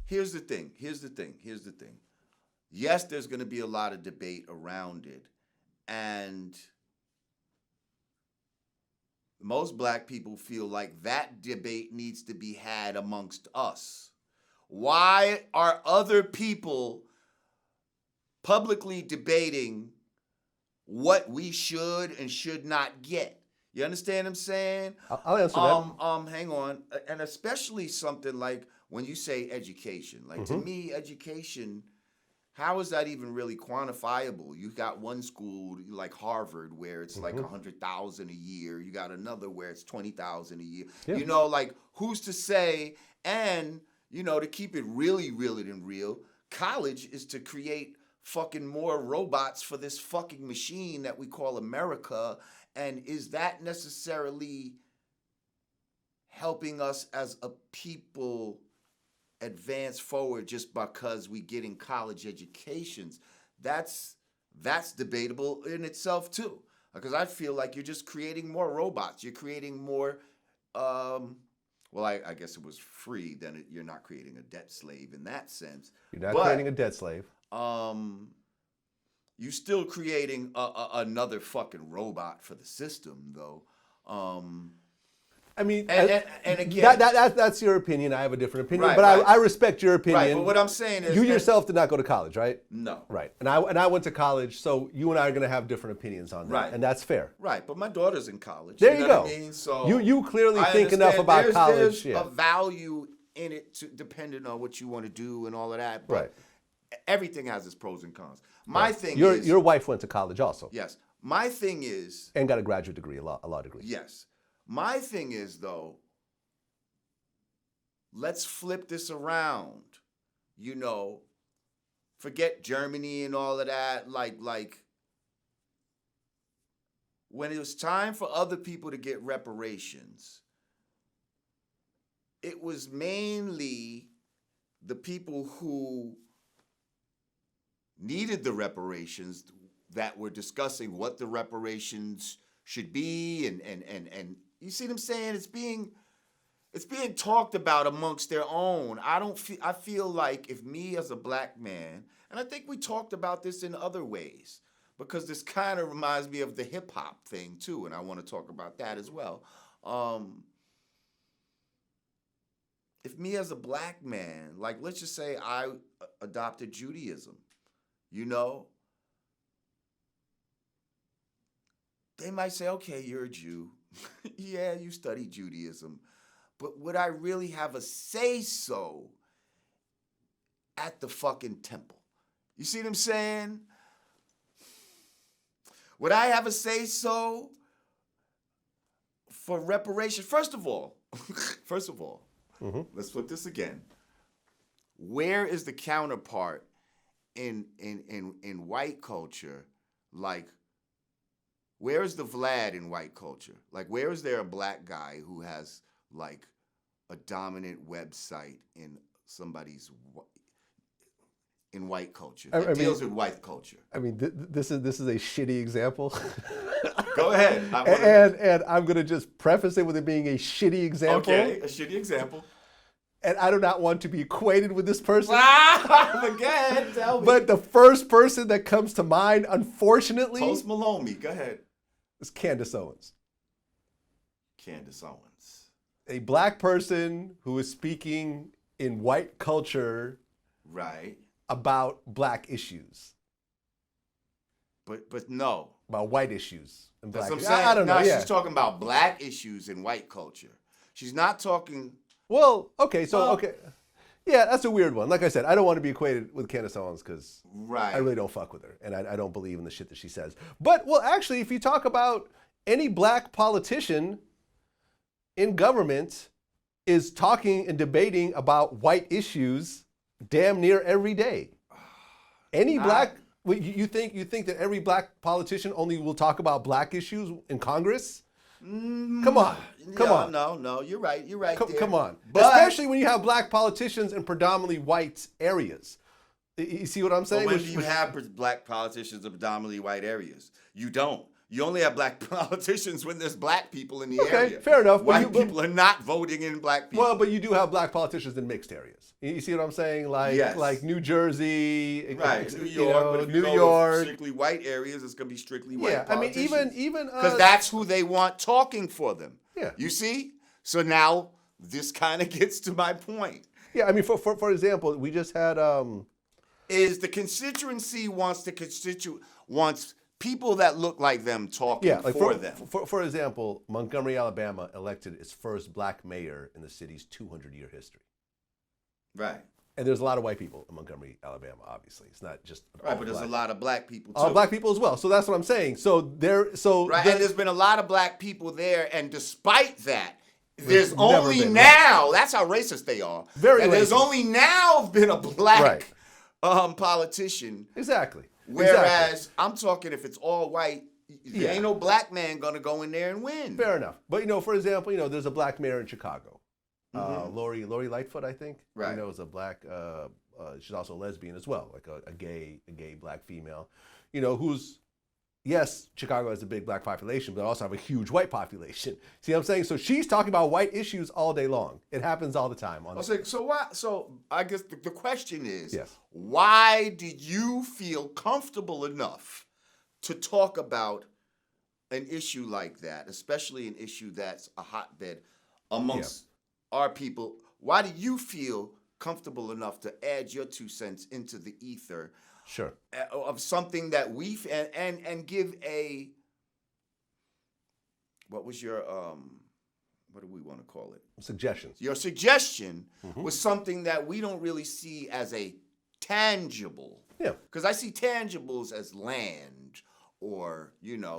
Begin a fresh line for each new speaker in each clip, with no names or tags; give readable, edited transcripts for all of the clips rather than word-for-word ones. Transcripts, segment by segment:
Here's the thing. Yes, there's going to be a lot of debate around it. And most black people feel like that debate needs to be had amongst us. Why are other people publicly debating what we should and should not get? You understand what I'm saying?
I'll answer that.
Hang on. And especially something like when you say education. Like, to me, education, how is that even really quantifiable? You got one school like Harvard where it's like $100,000 a year. You got another where it's $20,000 a year. Yeah. You know, like, who's to say? And, you know, to keep it really real, college is to create fucking more robots for this fucking machine that we call America. And is that necessarily helping us as a people advance forward just because we getting college educations? That's debatable in itself too. Because I feel like you're just creating more robots. You're creating more, well, I guess it was free, then you're not creating a debt slave in that sense.
You're not creating a debt slave.
You're still creating another fucking robot for the system, though.
I mean,
and again,
that's your opinion. I have a different opinion,
right,
but
right.
I respect your opinion.
Right, but what I'm saying is,
you yourself did not go to college, right?
No.
Right, and I went to college, so you and I are going to have different opinions on that,
right,
and that's fair.
Right, but my daughter's in college.
There you go.
What I mean? So
you clearly think enough about college.
There's a value in it, depending on what you want to do and all of that. But everything has its pros and cons. My thing is,
your wife went to college also.
Yes. My thing is,
and got a graduate degree, a law degree.
Yes. My thing is, though, let's flip this around. You know, forget Germany and all of that. Like when it was time for other people to get reparations, it was mainly the people who needed the reparations that were discussing what the reparations should be, and you see what I'm saying? It's being talked about amongst their own. I feel like if me as a black man, and I think we talked about this in other ways, because this kind of reminds me of the hip hop thing too, and I want to talk about that as well. If me as a black man, like, let's just say I adopted Judaism, you know, they might say, okay, you're a Jew. Yeah, you study Judaism. But would I really have a say-so at the fucking temple? You see what I'm saying? Would I have a say-so for reparations? First of all, let's flip this again. Where is the counterpart in white culture? Like, where is the Vlad in white culture? Like, where is there a black guy who has like a dominant website in somebody's in white culture that deals with white culture?
I mean, this is a shitty example.
Go ahead.
And I'm gonna just preface it with it being a shitty example.
Okay, a shitty example.
And I do not want to be equated with this person.
Again, tell me.
But the first person that comes to mind, unfortunately,
Post Malone me. Go ahead.
Is Candace Owens.
Candace Owens.
A black person who is speaking in white culture,
right,
about black issues.
But no.
About white issues. And black
That's what I'm saying.
I don't know.
She's talking about black issues in white culture. She's not talking.
Well, okay, so, okay. Yeah, that's a weird one. Like I said, I don't want to be equated with Candace Owens because I really don't fuck with her. And I don't believe in the shit that she says. But, well, actually, if you talk about any black politician in government is talking and debating about white issues damn near every day. Any black, you think that every black politician only will talk about black issues in Congress? Come on.
No, you're right.
Come on. But, especially when you have black politicians in predominantly white areas. You see what I'm saying?
But when do you have black politicians in predominantly white areas? You don't. You only have black politicians when there's black people in the area.
Okay, fair enough.
White people are not voting in black people.
Well, but you do have black politicians in mixed areas. You see what I'm saying? Like New Jersey,
right? New York, but if you go to strictly white areas, it's gonna be strictly white politicians.
I mean, even
because that's who they want talking for them.
Yeah.
You see? So now this kind of gets to my point.
Yeah, I mean, for example, we just had
is the constituency wants people that look like them talking for them.
For example, Montgomery, Alabama elected its first black mayor in the city's 200-year history.
Right.
And there's a lot of white people in Montgomery, Alabama, obviously. It's not just
right, but there's a lot of black people too.
Black people as well. So that's what I'm saying. And
there's been a lot of black people there, and despite that, there's only now, that's how racist they are.
Very racist.
There's only now been a black politician.
Exactly.
Whereas I'm talking if it's all white, there ain't no black man gonna go in there and win.
Fair enough. But for example, there's a black mayor in Chicago. Lori Lightfoot, I think.
Right.
Is a black she's also a lesbian as well, like a gay black female. Who's yes, Chicago has a big black population, but also have a huge white population. See what I'm saying? So she's talking about white issues all day long. It happens all the time.
So I guess the question is,
yes,
why did you feel comfortable enough to talk about an issue like that, especially an issue that's a hotbed amongst our people? Why do you feel comfortable enough to add your 2 cents into the ether?
Sure.
Of something that and give a, what was your what do we want to call it?
Suggestions.
Your suggestion was something that we don't really see as a tangible.
Yeah.
Because I see tangibles as land or,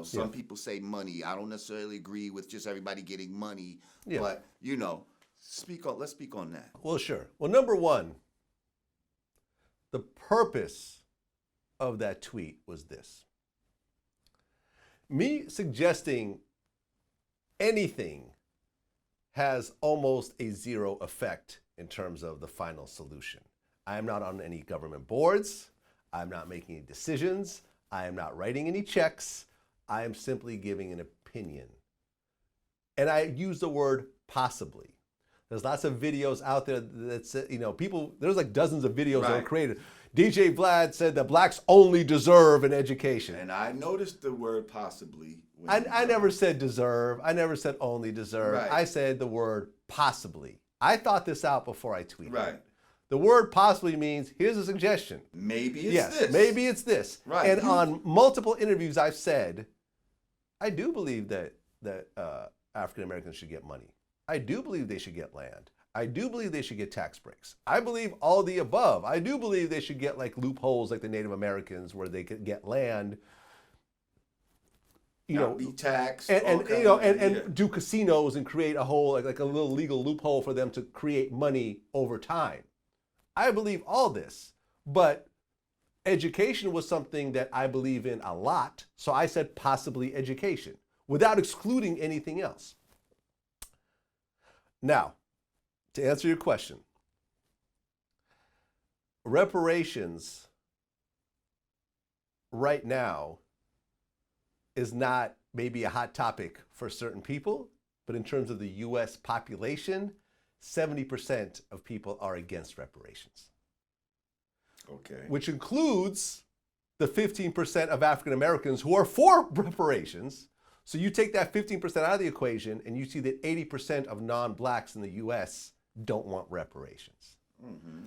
some people say money. I don't necessarily agree with just everybody getting money, but let's speak on that.
Well, sure. Well, number one, the purpose of that tweet was this. Me suggesting anything has almost a zero effect in terms of the final solution. I am not on any government boards. I'm not making any decisions. I am not writing any checks. I am simply giving an opinion. And I use the word possibly. There's lots of videos out there that people, there's like dozens of videos that are created. DJ Vlad said that blacks only deserve an education.
And I noticed the word possibly.
I never said deserve. I never said only deserve.
Right.
I said the word possibly. I thought this out before I tweeted.
Right.
The word possibly means, here's a suggestion.
Maybe it's this.
Maybe it's this.
Right.
And on multiple interviews I've said, I do believe that African Americans should get money. I do believe they should get land. I do believe they should get tax breaks. I believe all the above. I do believe they should get like loopholes like the Native Americans where they could get land,
be taxed,
and do casinos and create a whole like a little legal loophole for them to create money over time. I believe all this, but education was something that I believe in a lot, so I said possibly education without excluding anything else. Now, to answer your question, reparations right now is not maybe a hot topic for certain people, but in terms of the U.S. population, 70% of people are against reparations.
Okay.
Which includes the 15% of African Americans who are for reparations. So you take that 15% out of the equation and you see that 80% of non-blacks in the U.S. don't want reparations.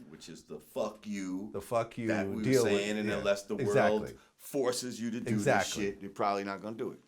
Which is the fuck you
that
we were saying, and unless the world forces you to do this shit, you're probably not going to do it.